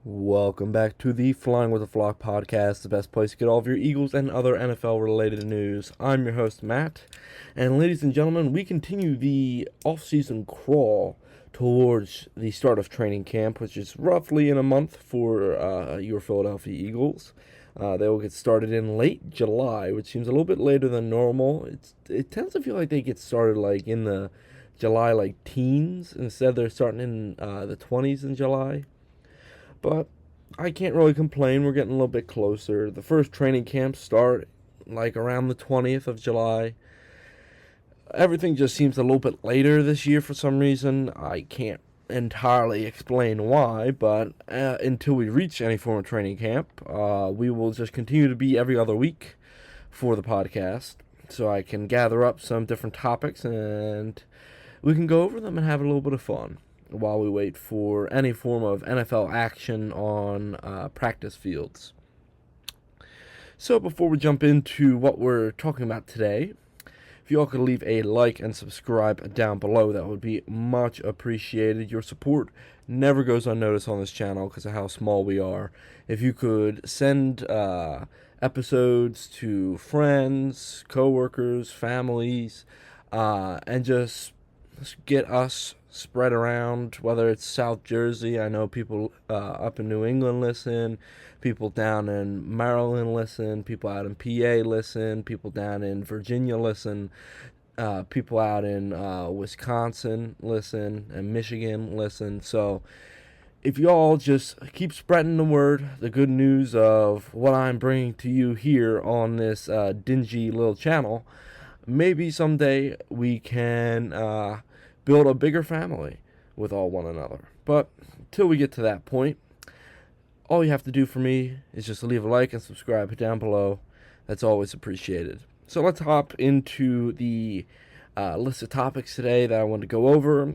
Welcome back to the Flying with the Flock podcast, the best place to get all of your Eagles and other NFL related news. I'm your host, Matt, and ladies and gentlemen, we continue the off-season crawl towards the start of training camp, which is roughly in a month for your Philadelphia Eagles. They will get started in late July, which seems a little bit later than normal. It tends to feel like they get started like in the July teens. Instead, they're starting in the 20s in July. But I can't really complain. We're getting a little bit closer. The first training camps start like around the 20th of July. Everything just seems a little bit later this year for some reason. I can't entirely explain why, but until we reach any form of training camp, we will just continue to be every other week for the podcast so I can gather up some different topics and we can go over them and have a little bit of fun while we wait for any form of NFL action on practice fields. So before we jump into what we're talking about today, if you all could leave a like and subscribe down below, that would be much appreciated. Your support never goes unnoticed on this channel because of how small we are. If you could send episodes to friends, coworkers, families, and just get us spread around, whether it's South Jersey. I know people up in New England listen, people down in Maryland listen, people out in PA listen, people down in Virginia listen, people out in Wisconsin listen, and Michigan listen. So if you all just keep spreading the word, the good news of what I'm bringing to you here on this dingy little channel, maybe someday we can build a bigger family with all one another. But till we get to that point, all you have to do for me is just leave a like and subscribe down below. That's always appreciated. So let's hop into the list of topics today that I want to go over.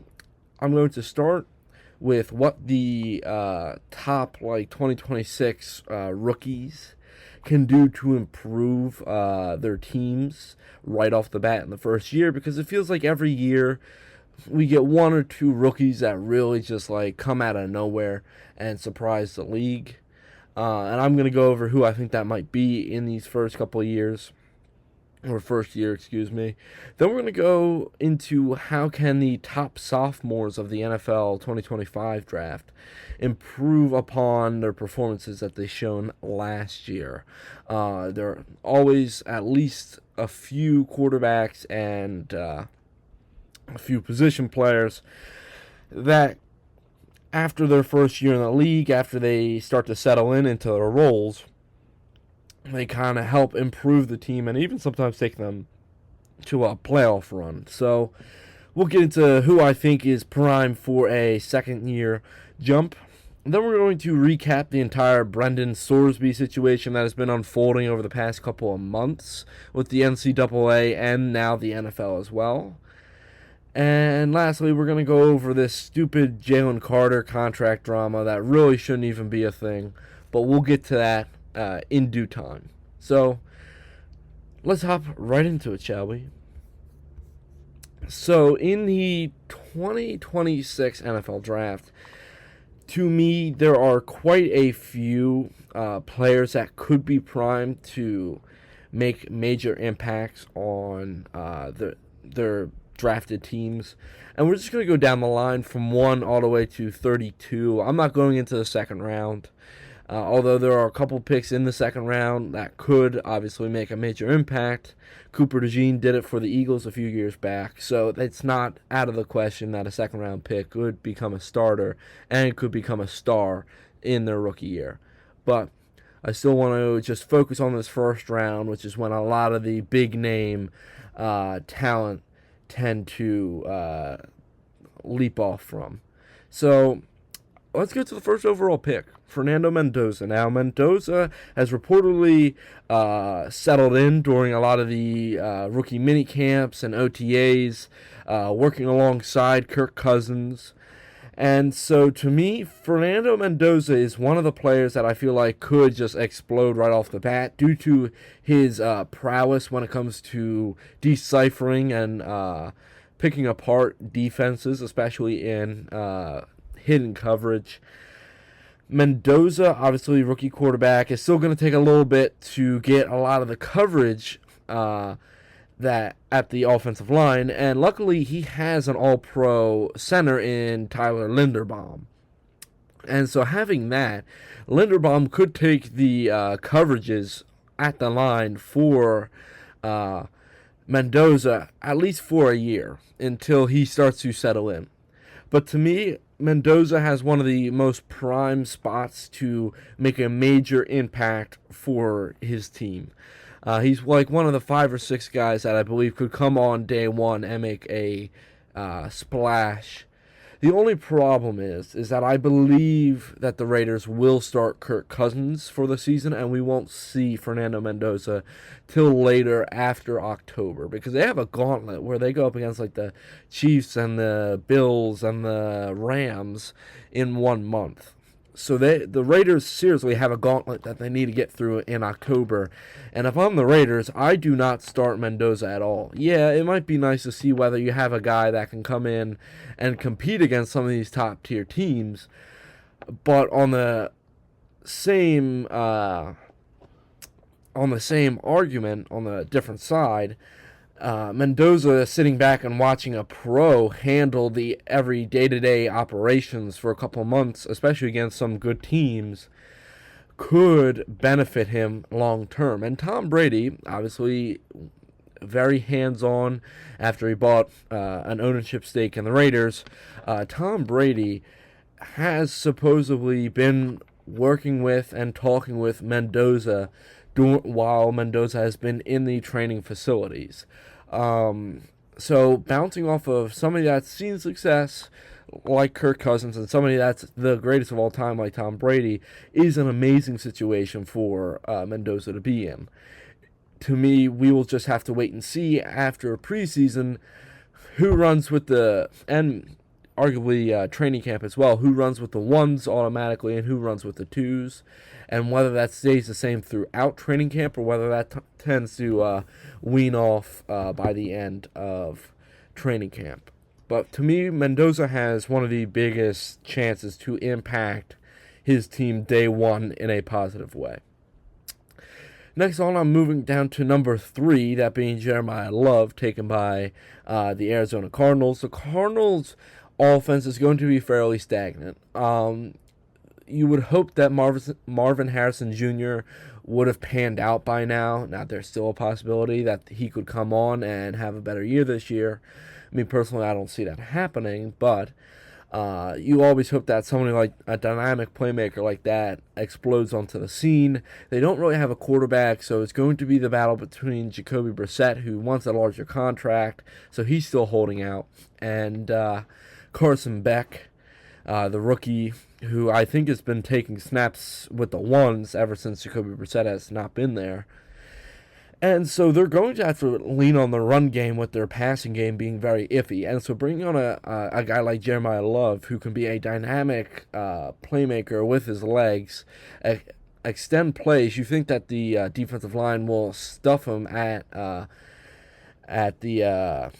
I'm going to start with what the top 2026 rookies can do to improve their teams right off the bat in the first year, because it feels like every year we get one or two rookies that really just come out of nowhere and surprise the league. And I'm going to go over who I think that might be in these first couple of years, or first year, excuse me. Then we're going to go into how can the top sophomores of the NFL 2025 draft improve upon their performances that they shown last year. There are always at least a few quarterbacks and a few position players that after their first year in the league, after they start to settle into their roles, they kind of help improve the team and even sometimes take them to a playoff run. So we'll get into who I think is prime for a second year jump. Then we're going to recap the entire Brendan Sorsby situation that has been unfolding over the past couple of months with the NCAA and now the NFL as well. And lastly, we're going to go over this stupid Jalen Carter contract drama that really shouldn't even be a thing. But we'll get to that in due time. So let's hop right into it, shall we? So in the 2026 NFL Draft, to me, there are quite a few players that could be primed to make major impacts on their drafted teams, and we're just going to go down the line from 1 all the way to 32. I'm not going into the second round, although there are a couple picks in the second round that could obviously make a major impact. Cooper DeJean did it for the Eagles a few years back, so it's not out of the question that a second round pick could become a starter and could become a star in their rookie year. But I still want to just focus on this first round, which is when a lot of the big name talent tend to leap off from. So let's get to the first overall pick, Fernando Mendoza. Now, Mendoza has reportedly settled in during a lot of the rookie mini camps and OTAs, working alongside Kirk Cousins. And so, to me, Fernando Mendoza is one of the players that I feel like could just explode right off the bat due to his prowess when it comes to deciphering and picking apart defenses, especially in hidden coverage. Mendoza, obviously rookie quarterback, is still going to take a little bit to get a lot of the coverage that at the offensive line, and luckily he has an all-pro center in Tyler Linderbaum. And so having that, Linderbaum could take the coverages at the line for Mendoza at least for a year until he starts to settle in. But to me, Mendoza has one of the most prime spots to make a major impact for his team. He's like one of the 5 or 6 guys that I believe could come on day one and make a splash. The only problem is that I believe that the Raiders will start Kirk Cousins for the season, and we won't see Fernando Mendoza till later after October, because they have a gauntlet where they go up against like the Chiefs and the Bills and the Rams in 1 month. So the Raiders seriously have a gauntlet that they need to get through in October. And if I'm the Raiders, I do not start Mendoza at all. Yeah, it might be nice to see whether you have a guy that can come in and compete against some of these top tier teams. But on the same argument, on the different side, Mendoza sitting back and watching a pro handle the every day-to-day operations for a couple of months, especially against some good teams, could benefit him long term. And Tom Brady, obviously very hands-on after he bought an ownership stake in the Raiders, Tom Brady has supposedly been working with and talking with Mendoza while Mendoza has been in the training facilities. So bouncing off of somebody that's seen success like Kirk Cousins and somebody that's the greatest of all time like Tom Brady is an amazing situation for Mendoza to be in. To me, we will just have to wait and see after preseason who runs with and arguably training camp as well, who runs with the ones automatically and who runs with the twos, and whether that stays the same throughout training camp or whether that tends to wean off by the end of training camp. But to me, Mendoza has one of the biggest chances to impact his team day one in a positive way. Next on, I'm moving down to number 3, that being Jeremiah Love, taken by the Arizona Cardinals. The Cardinals' offense is going to be fairly stagnant. You would hope that Marvin Harrison Jr. would have panned out by now. Now, there's still a possibility that he could come on and have a better year this year. I mean, personally, I don't see that happening, but you always hope that somebody like a dynamic playmaker like that explodes onto the scene. They don't really have a quarterback, so it's going to be the battle between Jacoby Brissett, who wants a larger contract, so he's still holding out, and Carson Beck, the rookie, who I think has been taking snaps with the ones ever since Jacoby Brissett has not been there. And so they're going to have to lean on the run game with their passing game being very iffy. And so bringing on a guy like Jeremiah Love, who can be a dynamic playmaker with his legs, extend plays, you think that the defensive line will stuff him at the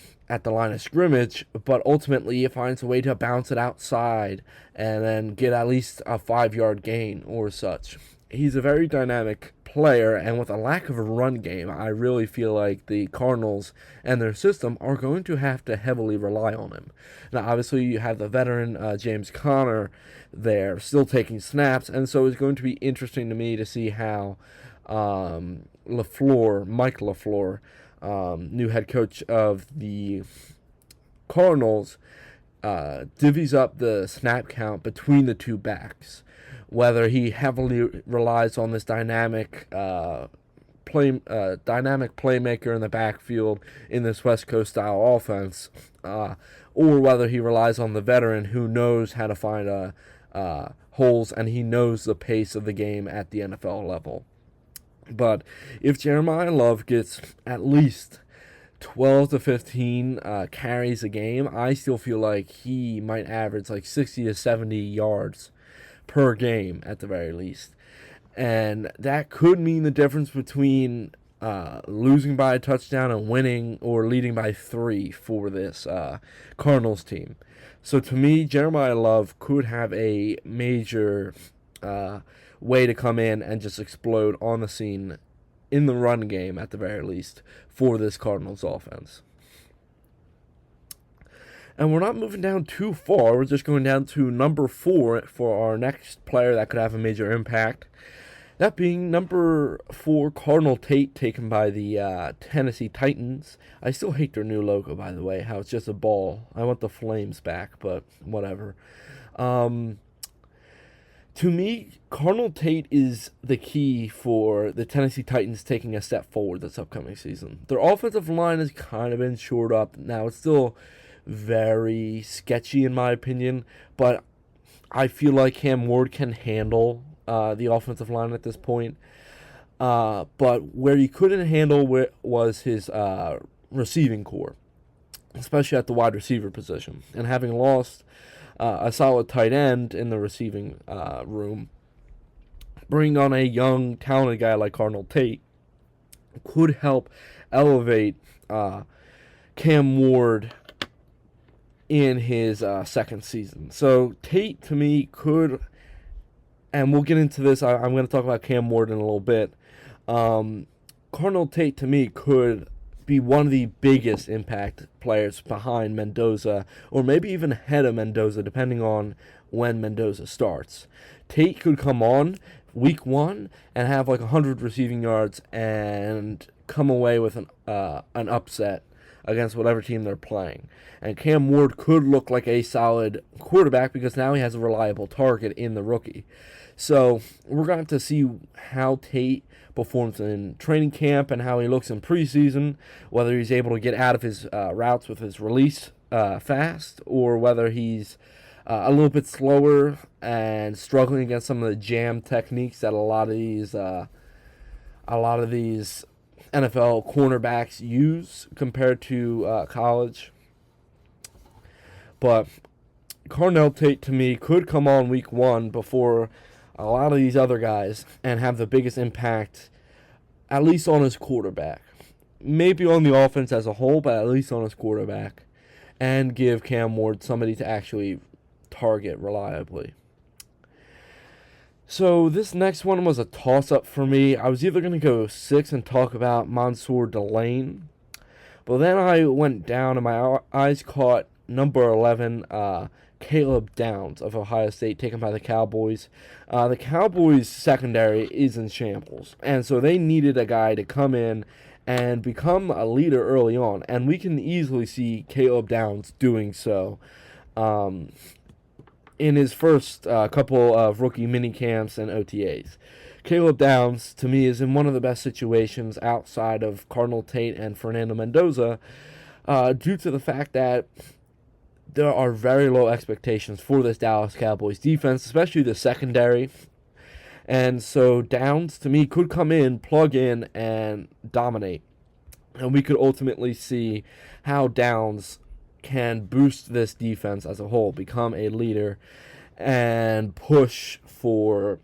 line of scrimmage, but ultimately he finds a way to bounce it outside and then get at least a 5-yard gain or such. He's a very dynamic player, and with a lack of a run game, I really feel like the Cardinals and their system are going to have to heavily rely on him. Now, obviously, you have the veteran James Conner there still taking snaps, and so it's going to be interesting to me to see how Mike LaFleur, new head coach of the Cardinals, divvies up the snap count between the two backs. Whether he heavily relies on this dynamic playmaker in the backfield in this West Coast style offense, or whether he relies on the veteran who knows how to find holes and he knows the pace of the game at the NFL level. But if Jeremiah Love gets at least 12 to 15 carries a game, I still feel like he might average like 60 to 70 yards per game at the very least. And that could mean the difference between losing by a touchdown and winning, or leading by 3 for this Cardinals team. So to me, Jeremiah Love could have a major way to come in and just explode on the scene in the run game, at the very least, for this Cardinals offense. And we're not moving down too far. We're just going down to number 4 for our next player that could have a major impact. That being number 4, Cardinal Tate, taken by the Tennessee Titans. I still hate their new logo, by the way, how it's just a ball. I want the flames back, but whatever. To me, Cardinal Tate is the key for the Tennessee Titans taking a step forward this upcoming season. Their offensive line has kind of been shored up. Now, it's still very sketchy in my opinion, but I feel like Cam Ward can handle the offensive line at this point. But where he couldn't handle was his receiving core, especially at the wide receiver position. And having lost a solid tight end in the receiving room, bringing on a young, talented guy like Cardinal Tate could help elevate Cam Ward in his second season. So Tate, to me, could, and we'll get into this, I'm going to talk about Cam Ward in a little bit. Cardinal Tate, to me, could be one of the biggest impact players behind Mendoza, or maybe even ahead of Mendoza, depending on when Mendoza starts. Tate could come on week 1 and have like 100 receiving yards and come away with an upset against whatever team they're playing. And Cam Ward could look like a solid quarterback because now he has a reliable target in the rookie. So we're going to see how Tate performs in training camp and how he looks in preseason, whether he's able to get out of his routes with his release fast, or whether he's a little bit slower and struggling against some of the jam techniques that a lot of these NFL cornerbacks use compared to college. But Cardinal Tate, to me, could come on week 1 before a lot of these other guys and have the biggest impact, at least on his quarterback. Maybe on the offense as a whole, but at least on his quarterback. And give Cam Ward somebody to actually target reliably. So this next one was a toss-up for me. I was either going to go 6 and talk about Mansour Delane, but then I went down and my eyes caught number 11, Caleb Downs of Ohio State, taken by the Cowboys. The Cowboys' secondary is in shambles, and so they needed a guy to come in and become a leader early on, and we can easily see Caleb Downs doing so in his first couple of rookie mini camps and OTAs. Caleb Downs, to me, is in one of the best situations outside of Cardinal Tate and Fernando Mendoza due to the fact that there are very low expectations for this Dallas Cowboys defense, especially the secondary. And so Downs, to me, could come in, plug in, and dominate. And we could ultimately see how Downs can boost this defense as a whole, become a leader, and push for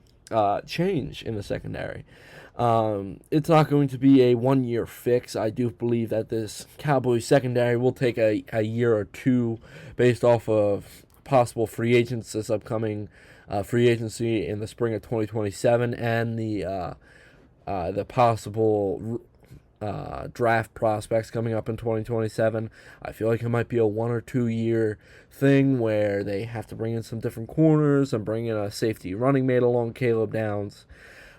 change in the secondary. It's not going to be a one-year fix. I do believe that this Cowboys secondary will take a year or two based off of possible free agents this upcoming free agency in the spring of 2027 and the possible draft prospects coming up in 2027. I feel like it might be a 1 or 2 year thing where they have to bring in some different corners and bring in a safety running mate along Caleb Downs.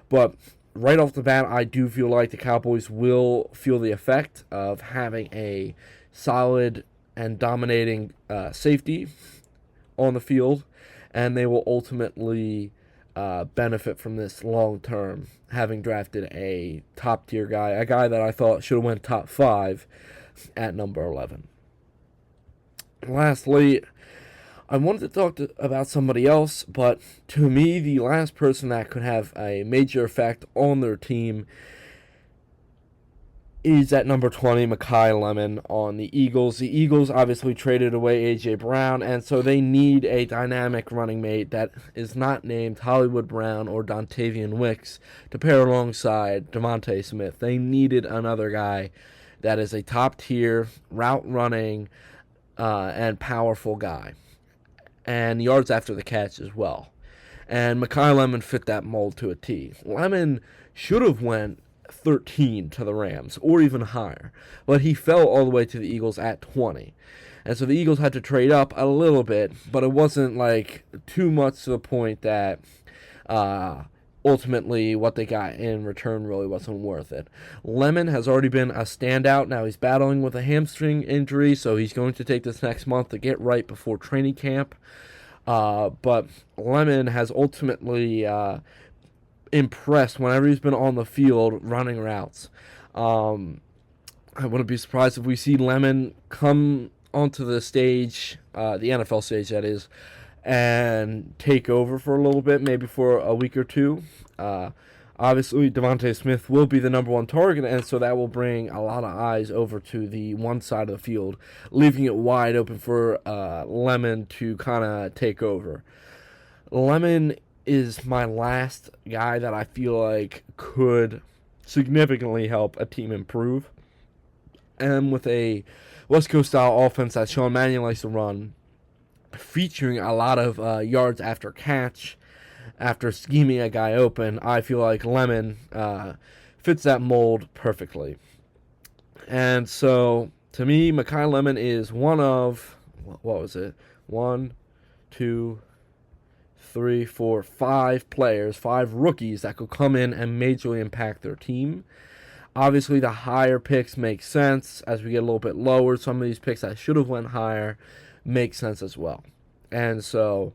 But right off the bat, I do feel like the Cowboys will feel the effect of having a solid and dominating safety on the field, and they will ultimately benefit from this long term, having drafted a top tier guy, a guy that I thought should have went top 5 at number 11. Lastly, I wanted to talk about somebody else, but to me, the last person that could have a major effect on their team is at number 20, Mekhi Lemon on the Eagles. The Eagles obviously traded away A.J. Brown, and so they need a dynamic running mate that is not named Hollywood Brown or Dontavian Wicks to pair alongside DeVonta Smith. They needed another guy that is a top-tier, route-running, and powerful guy, and yards after the catch as well. And Mekhi Lemon fit that mold to a T. Lemon should have went 13 to the Rams, or even higher, but he fell all the way to the Eagles at 20. And so the Eagles had to trade up a little bit, but it wasn't like too much to the point that ultimately what they got in return really wasn't worth it. Lemon has already been a standout. Now he's battling with a hamstring injury, so he's going to take this next month to get right before training camp. But Lemon has ultimately impressed whenever he's been on the field running routes. I wouldn't be surprised if we see Lemon come onto the stage, the NFL stage that is, and take over for a little bit, maybe for a week or two. Obviously, Devontae Smith will be the number one target, and so that will bring a lot of eyes over to the one side of the field, leaving it wide open for Lemon to kind of take over. Lemon is my last guy that I feel like could significantly help a team improve. And with a West Coast style offense that Sean Mannion likes to run, featuring a lot of yards after catch, after scheming a guy open, I feel like Lemon fits that mold perfectly. And so, to me, Mekhi Lemon is one of, what was it? 1, 2, 3, 4, 5 players, 5 rookies that could come in and majorly impact their team. Obviously, the higher picks make sense. As we get a little bit lower, some of these picks that should have went higher make sense as well. And so,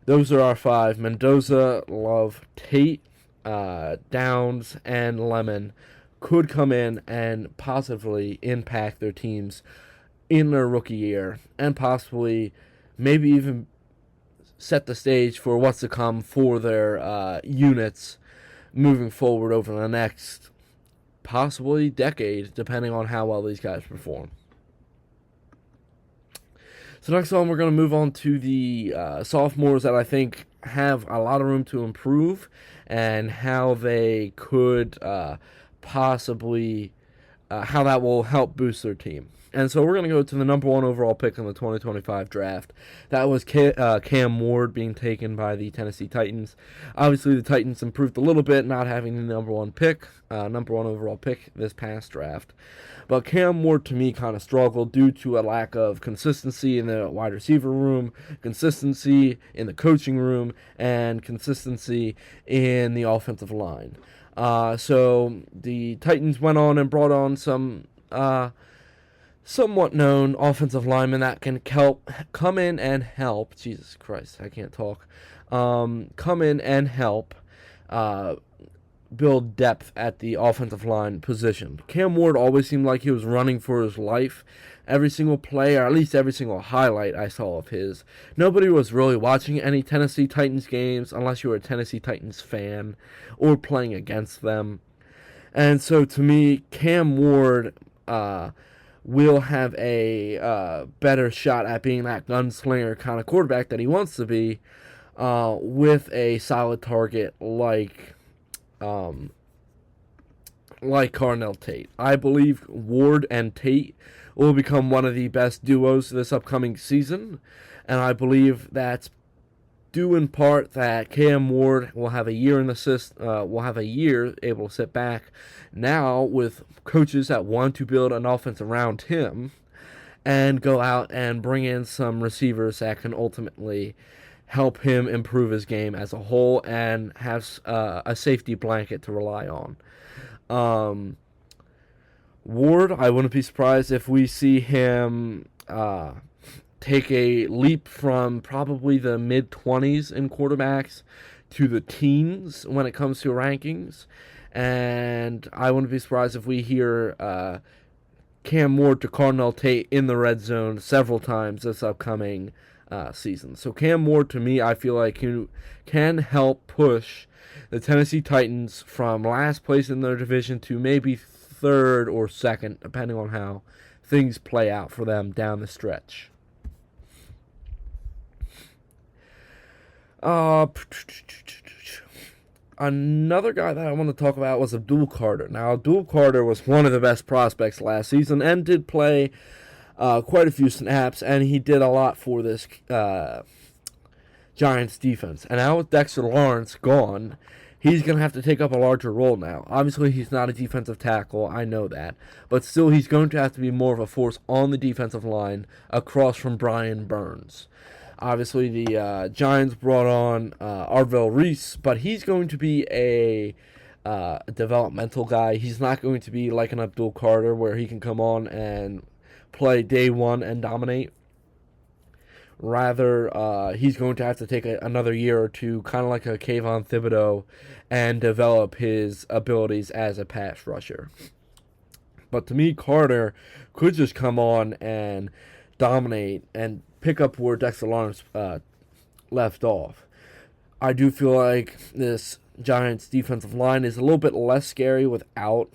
those are our 5. Mendoza, Love, Tate, Downs, and Lemon could come in and positively impact their teams in their rookie year, and possibly maybe even set the stage for what's to come for their units moving forward over the next possibly decade, depending on how well these guys perform. So next on, we're going to move on to the sophomores that I think have a lot of room to improve, and how they could possibly, how that will help boost their team. And so we're going to go to the number 1 overall pick in the 2025 draft. That was Cam Ward being taken by the Tennessee Titans. Obviously, the Titans improved a little bit, not having the number 1 overall pick this past draft. But Cam Ward, to me, kind of struggled due to a lack of consistency in the wide receiver room, consistency in the coaching room, and consistency in the offensive line. So the Titans went on and brought on some somewhat known offensive linemen that can come in and help. Jesus Christ, I can't talk. Come in and help build depth at the offensive line position. Cam Ward always seemed like he was running for his life. Every single play, or at least every single highlight I saw of his, nobody was really watching any Tennessee Titans games unless you were a Tennessee Titans fan or playing against them. And so to me, Cam Ward will have a better shot at being that gunslinger kind of quarterback that he wants to be, with a solid target like Carnell Tate. I believe Ward and Tate will become one of the best duos this upcoming season, and I believe that's due in part that Cam Ward will have a year able to sit back now with coaches that want to build an offense around him and go out and bring in some receivers that can ultimately help him improve his game as a whole and have a safety blanket to rely on. Ward, I wouldn't be surprised if we see him take a leap from probably the mid-20s in quarterbacks to the teens when it comes to rankings. And I wouldn't be surprised if we hear Cam Ward to Carnell Tate in the red zone several times this upcoming season. So Cam Ward, to me, I feel like he can help push the Tennessee Titans from last place in their division to maybe third or second, depending on how things play out for them down the stretch. Another guy that I want to talk about was Abdul Carter. Now, Abdul Carter was one of the best prospects last season and did play quite a few snaps, and he did a lot for this Giants defense. And now with Dexter Lawrence gone, he's going to have to take up a larger role now. Obviously, he's not a defensive tackle. I know that. But still, he's going to have to be more of a force on the defensive line across from Brian Burns. Obviously, the Giants brought on Arvell Reese, but he's going to be a developmental guy. He's not going to be like an Abdul Carter where he can come on and play day one and dominate. Rather, he's going to have to take another year or two, kind of like a Kayvon Thibodeau, and develop his abilities as a pass rusher. But to me, Carter could just come on and dominate and pick up where Dexter Lawrence left off. I do feel like this Giants defensive line is a little bit less scary without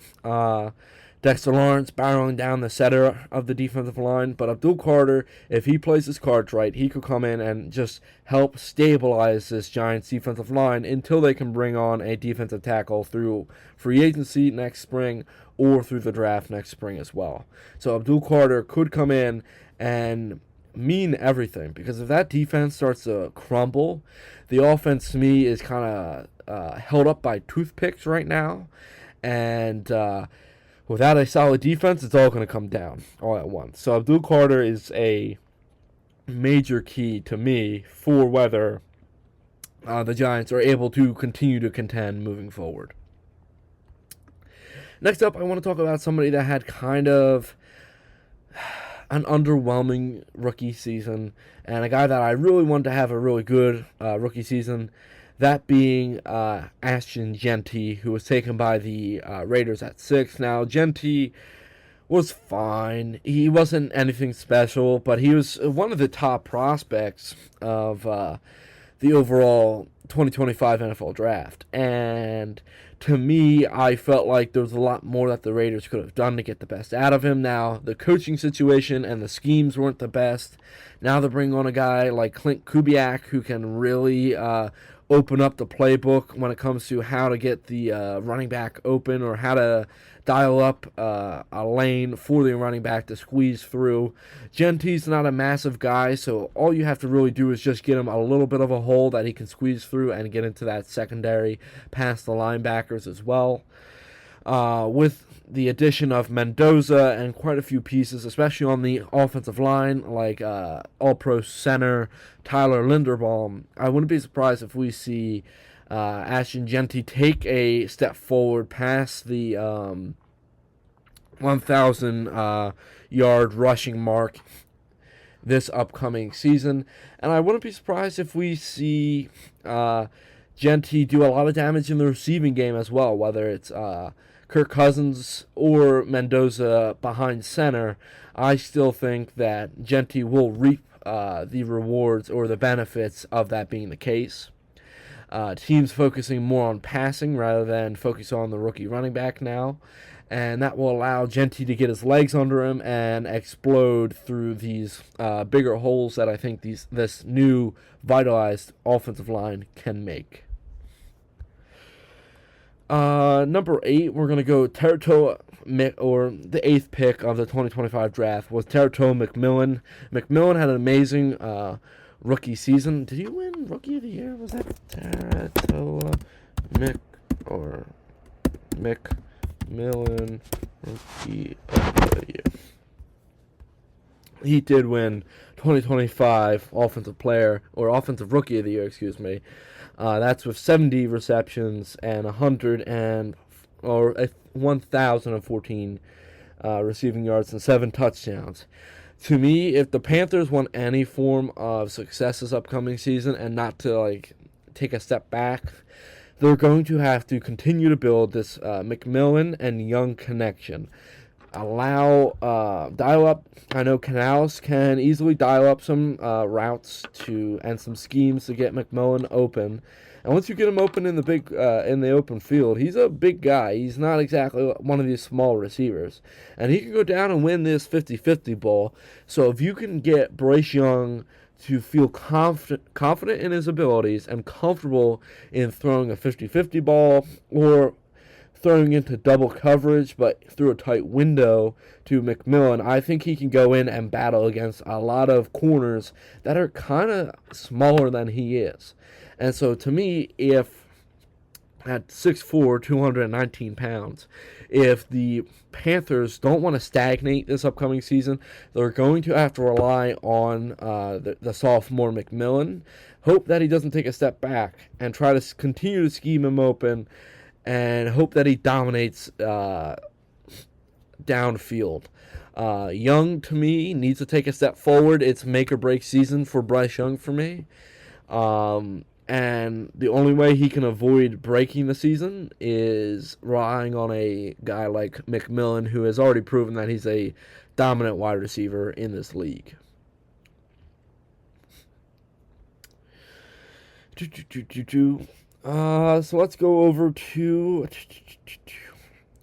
Dexter Lawrence barreling down the center of the defensive line, but Abdul Carter, if he plays his cards right, he could come in and just help stabilize this Giants defensive line until they can bring on a defensive tackle through free agency next spring or through the draft next spring as well. So Abdul Carter could come in and mean everything, because if that defense starts to crumble, the offense to me is kind of held up by toothpicks right now, and without a solid defense, it's all going to come down all at once. So Abdul Carter is a major key to me for whether the Giants are able to continue to contend moving forward. Next up, I want to talk about somebody that had kind of an underwhelming rookie season, and a guy that I really wanted to have a really good rookie season, that being Ashton Jeanty, who was taken by the Raiders at 6. Now, Jeanty was fine. He wasn't anything special, but he was one of the top prospects of the overall 2025 NFL Draft. And to me, I felt like there was a lot more that the Raiders could have done to get the best out of him. Now, the coaching situation and the schemes weren't the best. Now they're bringing on a guy like Clint Kubiak, who can really open up the playbook when it comes to how to get the running back open, or how to dial up a lane for the running back to squeeze through. Jeanty's not a massive guy, so all you have to really do is just get him a little bit of a hole that he can squeeze through and get into that secondary past the linebackers as well. With the addition of Mendoza and quite a few pieces, especially on the offensive line, like All-Pro center Tyler Linderbaum, I wouldn't be surprised if we see Ashton Jeanty take a step forward past the 1,000 yard rushing mark this upcoming season. And I wouldn't be surprised if we see Jeanty do a lot of damage in the receiving game as well, whether it's Kirk Cousins or Mendoza behind center. I still think that Jeanty will reap the rewards or the benefits of that being the case. Teams focusing more on passing rather than focus on the rookie running back now, and that will allow Jeanty to get his legs under him and explode through these bigger holes that I think this new vitalized offensive line can make. Number 8, we're going to go Terrell, or the 8th pick of the 2025 draft was Terrell McMillan. McMillan had an amazing rookie season. Did he win Rookie of the Year? Was that Terrell McMillan Rookie of the Year? He did win 2025 Offensive Rookie of the Year, excuse me. That's with 70 receptions and 1,014 receiving yards and 7 touchdowns. To me, if the Panthers want any form of success this upcoming season and not to take a step back, they're going to have to continue to build this McMillan and Young connection. Dial up. I know Canales can easily dial up some routes and some schemes to get McMillan open. And once you get him open in the open field, he's a big guy. He's not exactly one of these small receivers. And he can go down and win this 50-50 ball. So if you can get Bryce Young to feel confident in his abilities and comfortable in throwing a 50-50 ball, or throwing into double coverage, but through a tight window to McMillan, I think he can go in and battle against a lot of corners that are kind of smaller than he is. And so to me, if at 6'4", 219 pounds, if the Panthers don't want to stagnate this upcoming season, they're going to have to rely on the sophomore McMillan. Hope that he doesn't take a step back and try to continue to scheme him open, and hope that he dominates downfield. Young, to me, needs to take a step forward. It's make or break season for Bryce Young for me. And the only way he can avoid breaking the season is relying on a guy like McMillan, who has already proven that he's a dominant wide receiver in this league. So let's go over to...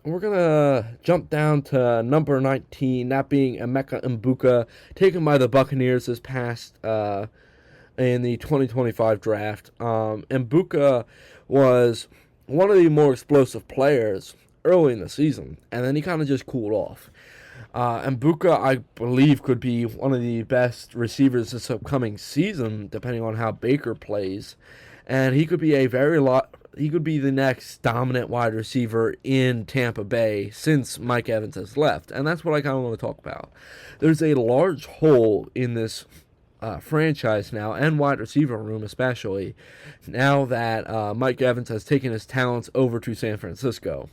We're going to jump down to number 19, that being Emeka Egbuka, taken by the Buccaneers this past... in the 2025 draft. Egbuka was one of the more explosive players early in the season, and then he kind of just cooled off. Egbuka, I believe, could be one of the best receivers this upcoming season, depending on how Baker plays, and he could be he could be the next dominant wide receiver in Tampa Bay since Mike Evans has left, and that's what I kind of want to talk about. There's a large hole in this franchise now, and wide receiver room especially, now that Mike Evans has taken his talents over to San Francisco.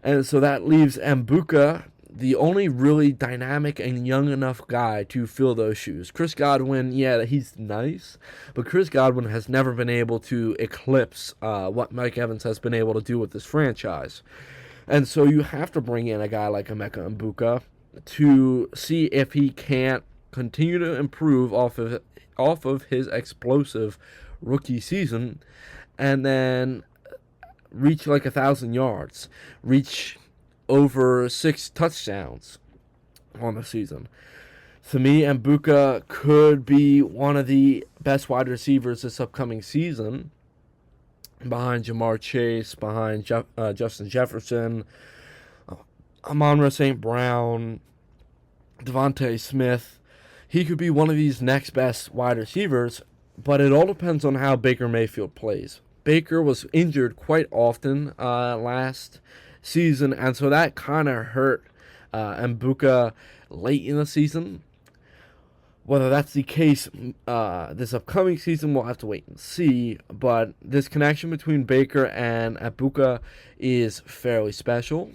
And so that leaves Egbuka, the only really dynamic and young enough guy to fill those shoes. Chris Godwin, yeah, he's nice, but Chris Godwin has never been able to eclipse what Mike Evans has been able to do with this franchise. And so you have to bring in a guy like Emeka Egbuka to see if he can't continue to improve off of his explosive rookie season, and then reach like 1,000 yards, reach over 6 touchdowns on the season. To me, Egbuka could be one of the best wide receivers this upcoming season, behind Jamar Chase, behind Justin Jefferson, Amon-Ra St. Brown, Devontae Smith. He could be one of these next best wide receivers, but it all depends on how Baker Mayfield plays. Baker was injured quite often last season, and so that kind of hurt Egbuka late in the season. Whether that's the case this upcoming season, we'll have to wait and see, but this connection between Baker and Egbuka is fairly special.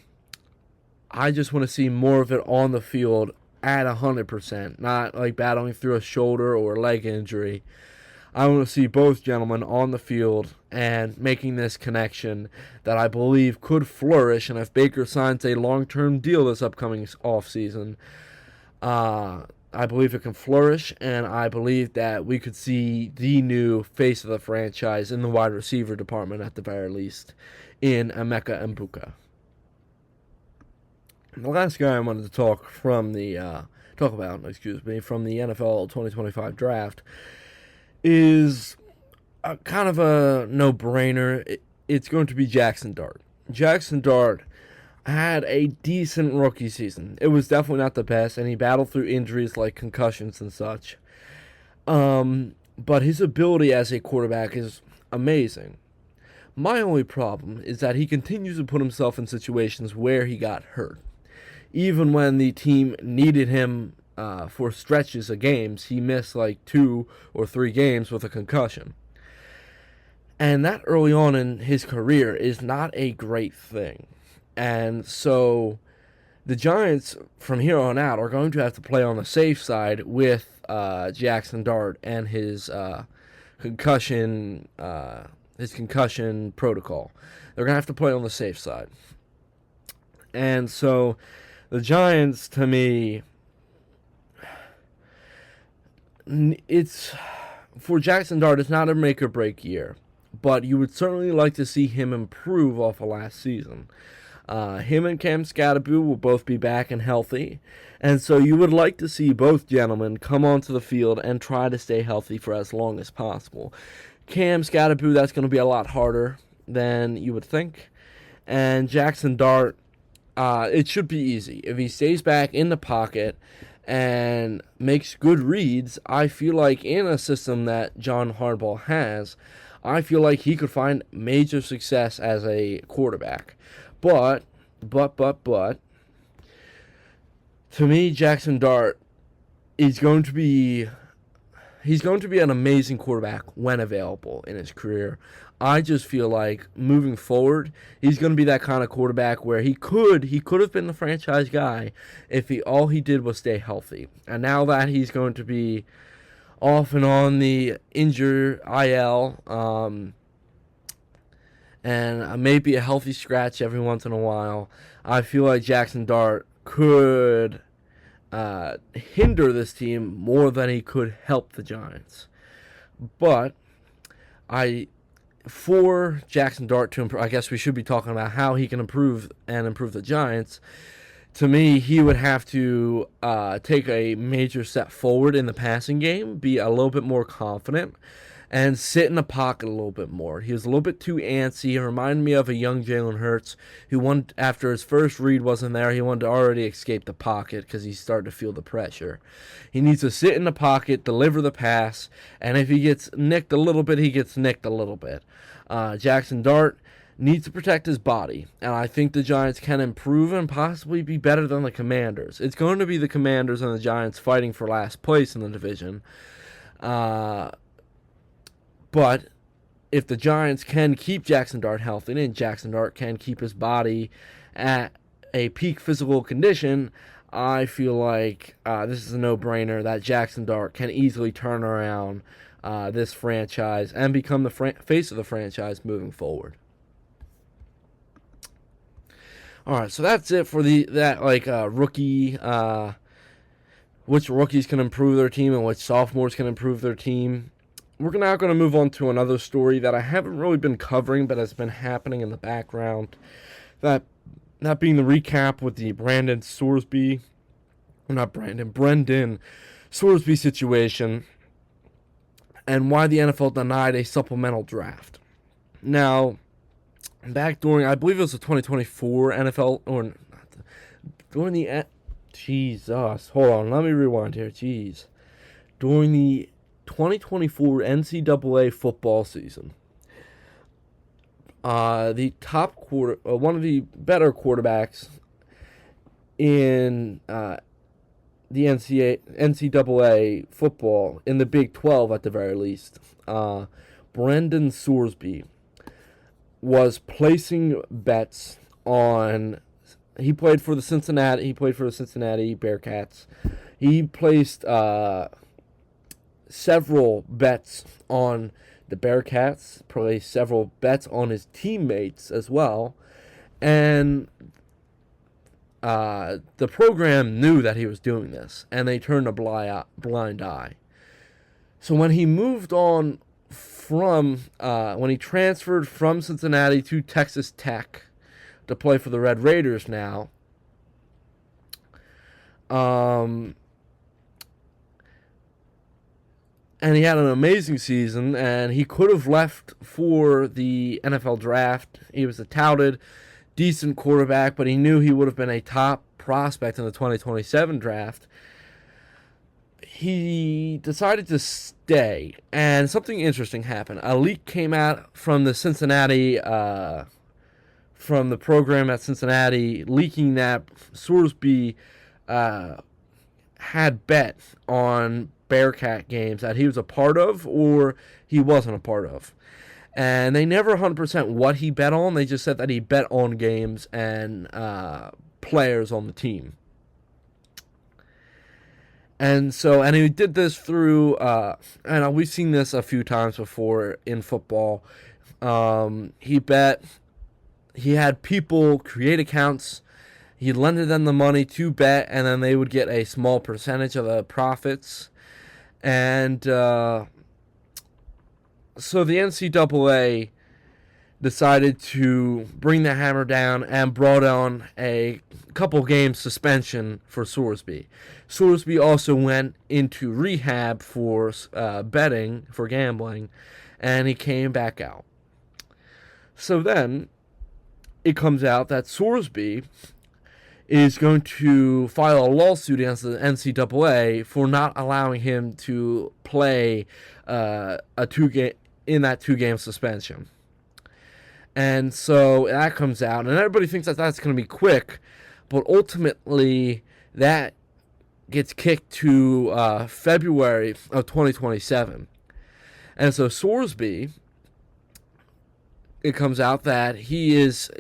I just want to see more of it on the field at 100%, not like battling through a shoulder or leg injury. I want to see both gentlemen on the field and making this connection that I believe could flourish. And if Baker signs a long-term deal this upcoming offseason, I believe it can flourish, and I believe that we could see the new face of the franchise in the wide receiver department at the very least in Emeka Egbuka. The last guy I wanted to talk about from the NFL 2025 draft is kind of a no-brainer. It's going to be Jackson Dart. Jackson Dart had a decent rookie season. It was definitely not the best, and he battled through injuries like concussions and such. But his ability as a quarterback is amazing. My only problem is that he continues to put himself in situations where he got hurt. Even when the team needed him for stretches of games, he missed like 2 or 3 games with a concussion. And that early on in his career is not a great thing. And so the Giants, from here on out, are going to have to play on the safe side with Jackson Dart and his concussion protocol. They're going to have to play on the safe side. And so the Giants, to me, it's for Jackson Dart, it's not a make or break year, but you would certainly like to see him improve off of last season. Him and Cam Skattebo will both be back and healthy, and so you would like to see both gentlemen come onto the field and try to stay healthy for as long as possible. Cam Skattebo, that's going to be a lot harder than you would think. And Jackson Dart, it should be easy. If he stays back in the pocket and makes good reads, I feel like in a system that John Harbaugh has, I feel like he could find major success as a quarterback. But, to me, Jackson Dart is going to be an amazing quarterback when available in his career. I just feel like moving forward, he's going to be that kind of quarterback where he could have been the franchise guy if all he did was stay healthy. And now that he's going to be off and on the injured IL, and maybe a healthy scratch every once in a while, I feel like Jackson Dart could hinder this team more than he could help the Giants. But for Jackson Dart to improve, I guess we should be talking about how he can improve the Giants. To me, he would have to take a major step forward in the passing game, be a little bit more confident, and sit in the pocket a little bit more. He was a little bit too antsy. He reminded me of a young Jalen Hurts who, after his first read wasn't there, he wanted to already escape the pocket because he started to feel the pressure. He needs to sit in the pocket, deliver the pass, and if he gets nicked a little bit, he gets nicked a little bit. Jackson Dart needs to protect his body, and I think the Giants can improve and possibly be better than the Commanders. It's going to be the Commanders and the Giants fighting for last place in the division. But if the Giants can keep Jackson Dart healthy and Jackson Dart can keep his body at a peak physical condition, I feel like this is a no-brainer that Jackson Dart can easily turn around this franchise and become the face of the franchise moving forward. All right, so that's it for rookie. Which rookies can improve their team and which sophomores can improve their team. We're now going to move on to another story that I haven't really been covering, but has been happening in the background. That being the recap with the Brendan Sorsby situation, and why the NFL denied a supplemental draft. Now, back during, I believe it was the 2024 NFL, or during the, Jesus, hold on, let me rewind here, jeez. During the 2024 NCAA football season, the one of the better quarterbacks in the NCAA football, in the Big 12 at the very least, Brendan Sorsby was placing bets on. He played for the Cincinnati Bearcats. He placed several bets on the Bearcats, placed several bets on his teammates as well, and the program knew that he was doing this, and they turned a blind eye. So when he moved on when he transferred from Cincinnati to Texas Tech to play for the Red Raiders now, and he had an amazing season, and he could have left for the NFL draft. He was a touted, decent quarterback, but he knew he would have been a top prospect in the 2027 draft. He decided to stay, and something interesting happened. A leak came out from the from the program at Cincinnati, leaking that Sorsby had bet on Bearcat games that he was a part of or he wasn't a part of. And they never 100% what he bet on. They just said that he bet on games and players on the team. And he did this through, and we've seen this a few times before in football. He had people create accounts. He lended them the money to bet, and then they would get a small percentage of the profits. And so the NCAA decided to bring the hammer down and brought on a couple game suspension for Sorsby. Sorsby also went into rehab for betting, for gambling, and he came back out. So then, it comes out that Sorsby is going to file a lawsuit against the NCAA for not allowing him to play in that 2-game suspension. And so that comes out, and everybody thinks that that's going to be quick, but ultimately that gets kicked to February of 2027. And so Sorsby, it comes out that he is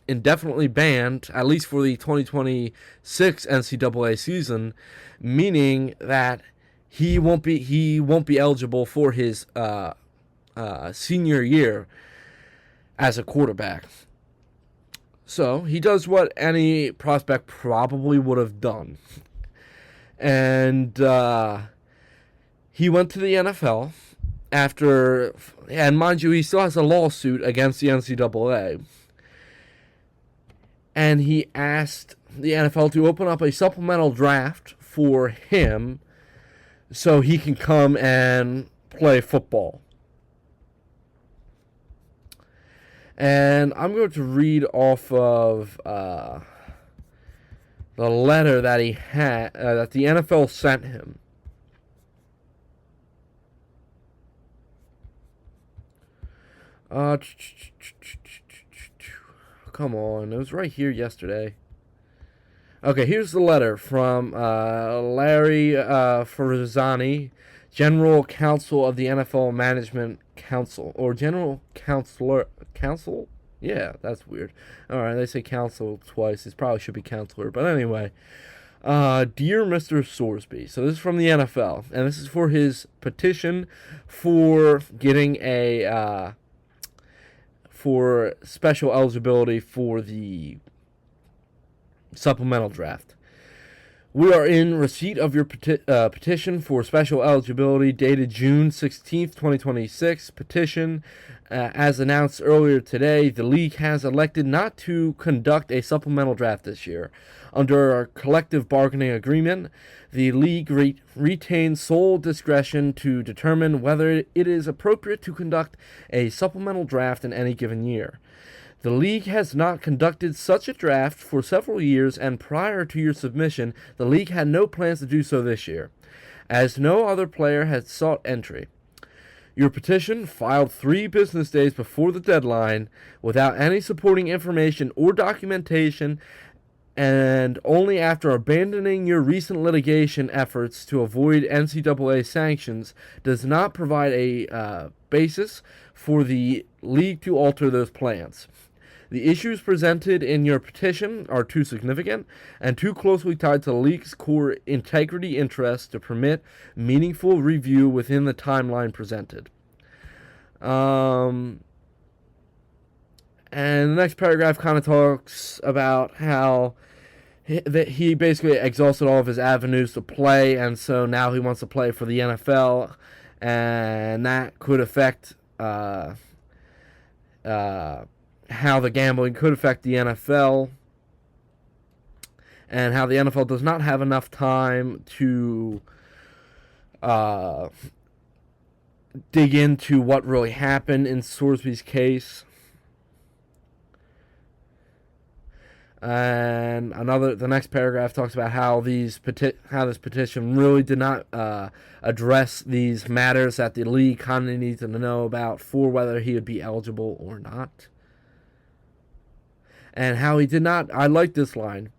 indefinitely banned, at least for the 2026 NCAA season, meaning that he won't be eligible for his senior year as a quarterback. So he does what any prospect probably would have done. And he went to the NFL after, and mind you, he still has a lawsuit against the NCAA. And he asked the NFL to open up a supplemental draft for him so he can come and play football. And I'm going to read off of the letter that he had, that the NFL sent him. Come on, it was right here yesterday. Okay, here's the letter from Larry Ferazani, General Counsel of the NFL Management Council, or General Counsel? Yeah, that's weird. Alright, they say counsel twice. It probably should be counselor. But anyway, Dear Mr. Sorsby, so this is from the NFL, and this is for his petition for getting for special eligibility for the supplemental draft. We are in receipt of your petition for special eligibility dated June 16th, 2026. Petition, as announced earlier today, the league has elected not to conduct a supplemental draft this year. Under our collective bargaining agreement, the league retains sole discretion to determine whether it is appropriate to conduct a supplemental draft in any given year. The league has not conducted such a draft for several years, and prior to your submission, the league had no plans to do so this year, as no other player had sought entry. Your petition, filed 3 business days before the deadline, without any supporting information or documentation, and only after abandoning your recent litigation efforts to avoid NCAA sanctions, does not provide a basis for the league to alter those plans. The issues presented in your petition are too significant and too closely tied to the league's core integrity interests to permit meaningful review within the timeline presented. And the next paragraph kind of talks about how he basically exhausted all of his avenues to play, and so now he wants to play for the NFL, and that could affect how the gambling could affect the NFL, and how the NFL does not have enough time to dig into what really happened in Sorsby's case. And the next paragraph talks about how this petition really did not address these matters that the league kind of needs to know about for whether he would be eligible or not. And how he did not, I like this line.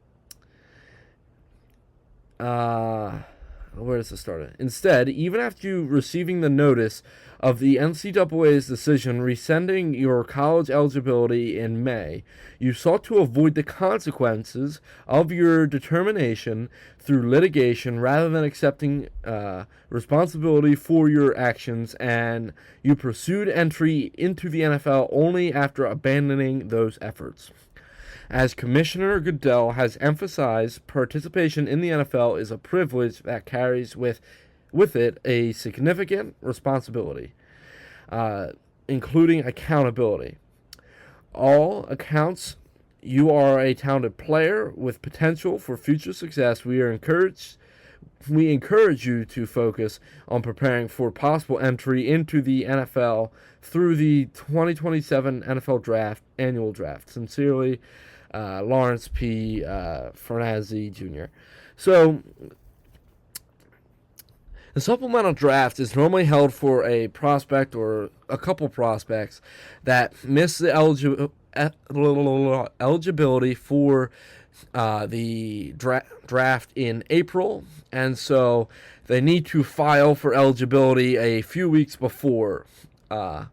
Where does this start? Instead, even after you receiving the notice of the NCAA's decision rescinding your college eligibility in May, you sought to avoid the consequences of your determination through litigation rather than accepting responsibility for your actions, and you pursued entry into the NFL only after abandoning those efforts. As Commissioner Goodell has emphasized, participation in the NFL is a privilege that carries with it a significant responsibility, including accountability. All accounts, you are a talented player with potential for future success. We we encourage you to focus on preparing for possible entry into the NFL through the 2027 NFL Draft, annual draft. Sincerely, Lawrence P. Fernazzi Jr. So, the supplemental draft is normally held for a prospect or a couple prospects that miss the eligibility for the draft in April, and so they need to file for eligibility a few weeks before the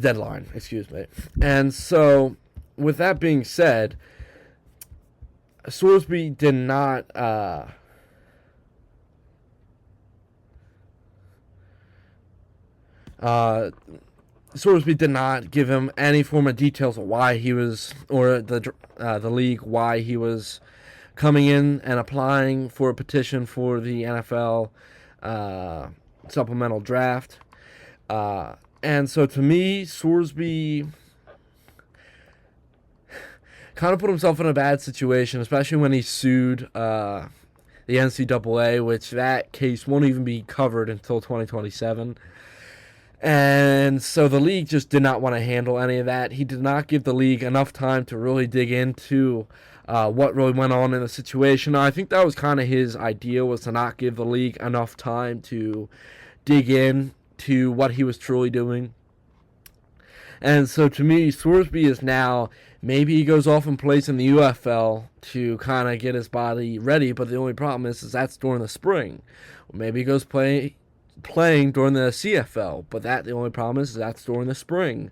deadline. Excuse me. And so, with that being said, Sorsby did not Sorsby did not give him any form of details of why he was, or the league, why he was coming in and applying for a petition for the NFL supplemental draft. And so to me, Sorsby kind of put himself in a bad situation, especially when he sued the NCAA, which that case won't even be covered until 2027. And so the league just did not want to handle any of that. He did not give the league enough time to really dig into what really went on in the situation. I think that was kind of his idea, was to not give the league enough time to dig in to what he was truly doing. And so to me, Sorsby is now, maybe he goes off and plays in the UFL to kind of get his body ready, but the only problem is that's during the spring. Or maybe he goes playing during the CFL, but the only problem is that's during the spring.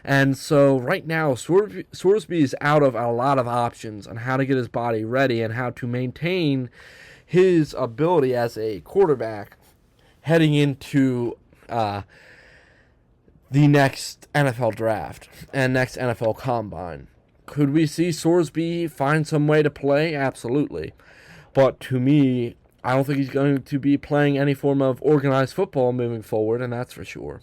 And so right now, Sorsby is out of a lot of options on how to get his body ready and how to maintain his ability as a quarterback heading into the next NFL draft and next NFL combine. Could we see Sorsby find some way to play? Absolutely. But to me, I don't think he's going to be playing any form of organized football moving forward, and that's for sure.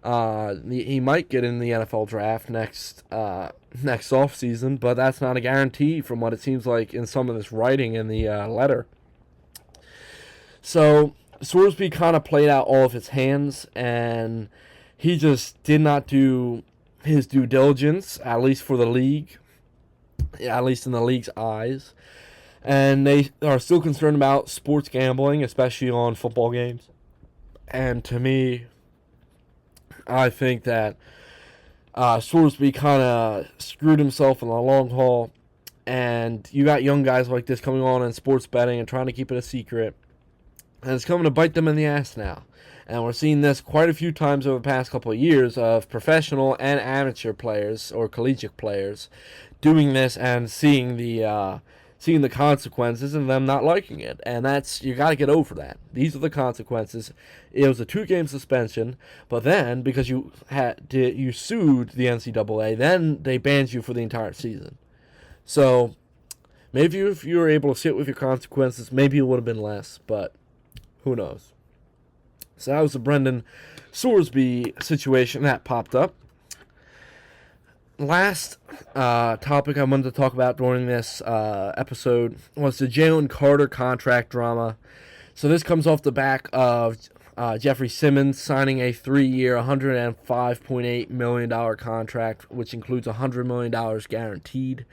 He might get in the NFL draft next offseason, but that's not a guarantee from what it seems like in some of this writing in the letter. So Sorsby kind of played out all of his hands, and he just did not do his due diligence, at least for the league, at least in the league's eyes. And they are still concerned about sports gambling, especially on football games. And to me, I think that Sorsby kind of screwed himself in the long haul. And you got young guys like this coming on in sports betting and trying to keep it a secret. And it's coming to bite them in the ass now. And we're seeing this quite a few times over the past couple of years of professional and amateur players or collegiate players doing this and seeing the consequences and them not liking it. And you got to get over that. These are the consequences. It was a 2-game suspension, but then because you sued the NCAA, then they banned you for the entire season. So maybe if you were able to sit with your consequences, maybe it would have been less, but who knows. So that was the Brendan Sorsby situation that popped up. Last topic I wanted to talk about during this episode was the Jalen Carter contract drama. So this comes off the back of Jeffrey Simmons signing a 3-year, $105.8 million contract, which includes $100 million guaranteed.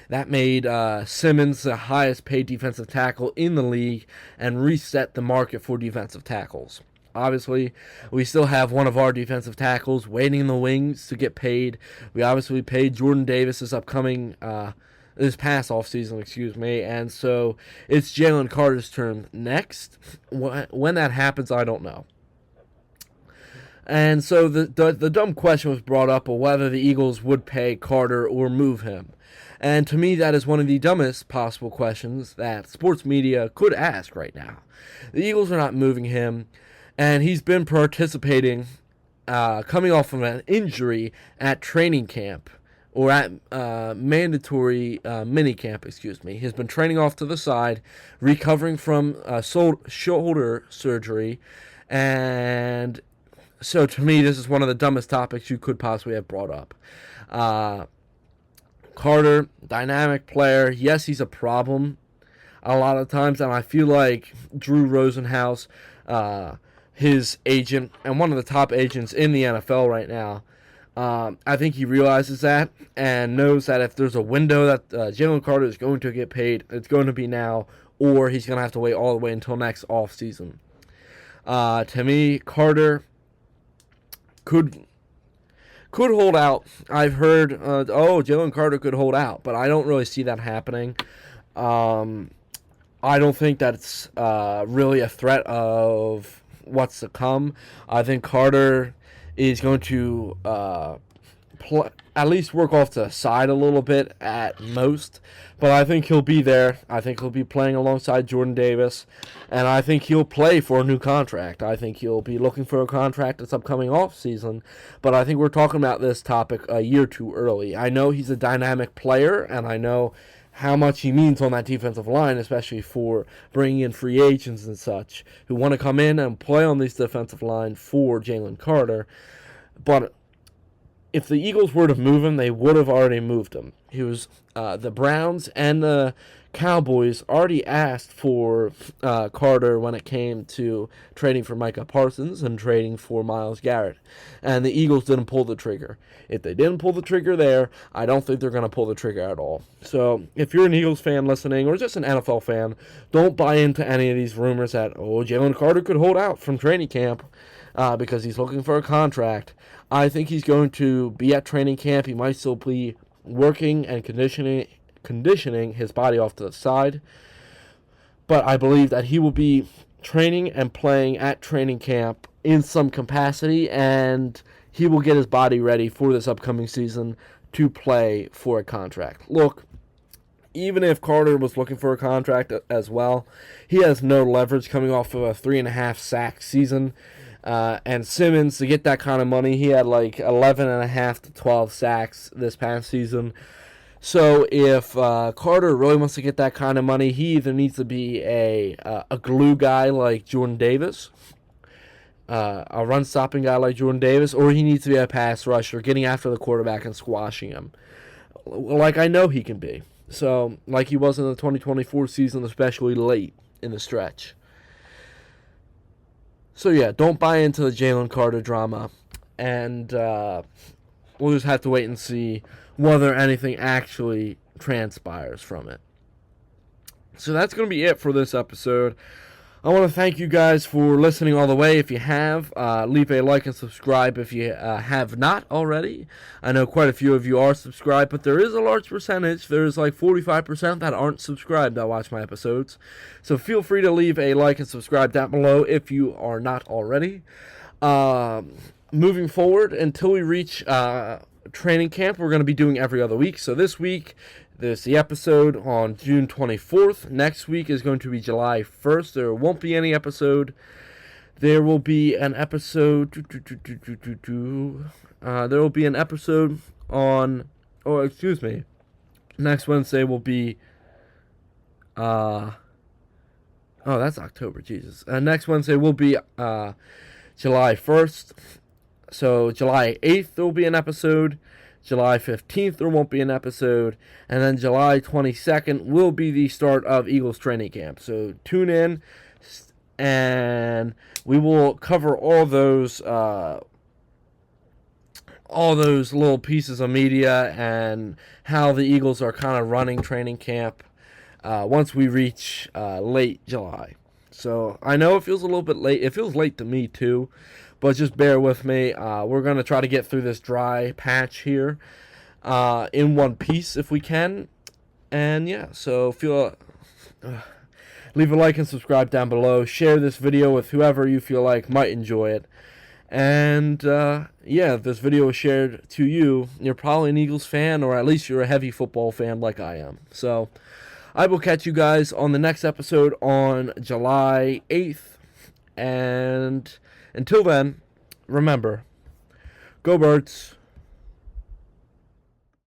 That made Simmons the highest paid defensive tackle in the league and reset the market for defensive tackles. Obviously, we still have one of our defensive tackles waiting in the wings to get paid. We obviously paid Jordan Davis this past offseason, and so it's Jalen Carter's turn next. When that happens, I don't know. And so the dumb question was brought up of whether the Eagles would pay Carter or move him. And to me, that is one of the dumbest possible questions that sports media could ask right now. The Eagles are not moving him. And he's been participating, coming off of an injury at training camp, or at mandatory mini camp, He's been training off to the side, recovering from shoulder surgery. And so to me, this is one of the dumbest topics you could possibly have brought up. Carter, dynamic player. Yes, he's a problem a lot of times, and I feel like Drew Rosenhaus, his agent, and one of the top agents in the NFL right now, I think he realizes that and knows that if there's a window that Jalen Carter is going to get paid, it's going to be now, or he's going to have to wait all the way until next offseason. To me, Carter could hold out. I've heard, Jalen Carter could hold out, but I don't really see that happening. I don't think that's really a threat of what's to come. I think Carter is going to at least work off to the side a little bit at most. But I think he'll be there. I think he'll be playing alongside Jordan Davis. And I think he'll play for a new contract. I think he'll be looking for a contract this upcoming offseason. But I think we're talking about this topic a year too early. I know he's a dynamic player, and I know how much he means on that defensive line, especially for bringing in free agents and such who want to come in and play on this defensive line for Jalen Carter. But if the Eagles were to move him, they would have already moved him. He was the Browns and the Cowboys already asked for Carter when it came to trading for Micah Parsons and trading for Myles Garrett. And the Eagles didn't pull the trigger. If they didn't pull the trigger there, I don't think they're going to pull the trigger at all. So if you're an Eagles fan listening, or just an NFL fan, don't buy into any of these rumors that, Jalen Carter could hold out from training camp because he's looking for a contract. I think he's going to be at training camp. He might still be working and conditioning his body off to the side. But I believe that he will be training and playing at training camp in some capacity, and he will get his body ready for this upcoming season to play for a contract. Look, even if Carter was looking for a contract as well, he has no leverage coming off of a 3.5 sack season. And Simmons, to get that kind of money, he had like 11.5 to 12 sacks this past season. So if Carter really wants to get that kind of money, he either needs to be a glue guy like Jordan Davis, a run-stopping guy like Jordan Davis, or he needs to be a pass rusher, getting after the quarterback and squashing him, like I know he can be. So, like he was in the 2024 season, especially late in the stretch. So, yeah, don't buy into the Jalen Carter drama, and we'll just have to wait and see whether anything actually transpires from it. So that's going to be it for this episode. I want to thank you guys for listening all the way. If you have, leave a like and subscribe if you have not already. I know quite a few of you are subscribed, but there is a large percentage. There's like 45% that aren't subscribed that watch my episodes. So feel free to leave a like and subscribe down below if you are not already. Moving forward, until we reach training camp, we're going to be doing every other week. So this week, there's the episode on June 24th. Next week is going to be July 1st. There won't be any episode. There will be an episode. There will be an episode on. Next Wednesday will be. That's October. Jesus. Next Wednesday will be July 1st. So July 8th there will be an episode. July 15th there won't be an episode. And then July 22nd will be the start of Eagles training camp. So tune in and we will cover all those little pieces of media and how the Eagles are kind of running training camp once we reach late July. So I know it feels a little bit late. It feels late to me too. But just bear with me. We're going to try to get through this dry patch here in one piece if we can. And yeah, so leave a like and subscribe down below. Share this video with whoever you feel like might enjoy it. And if this video is shared to you, you're probably an Eagles fan, or at least you're a heavy football fan like I am. So I will catch you guys on the next episode on July 8th. And until then, remember, go Birds.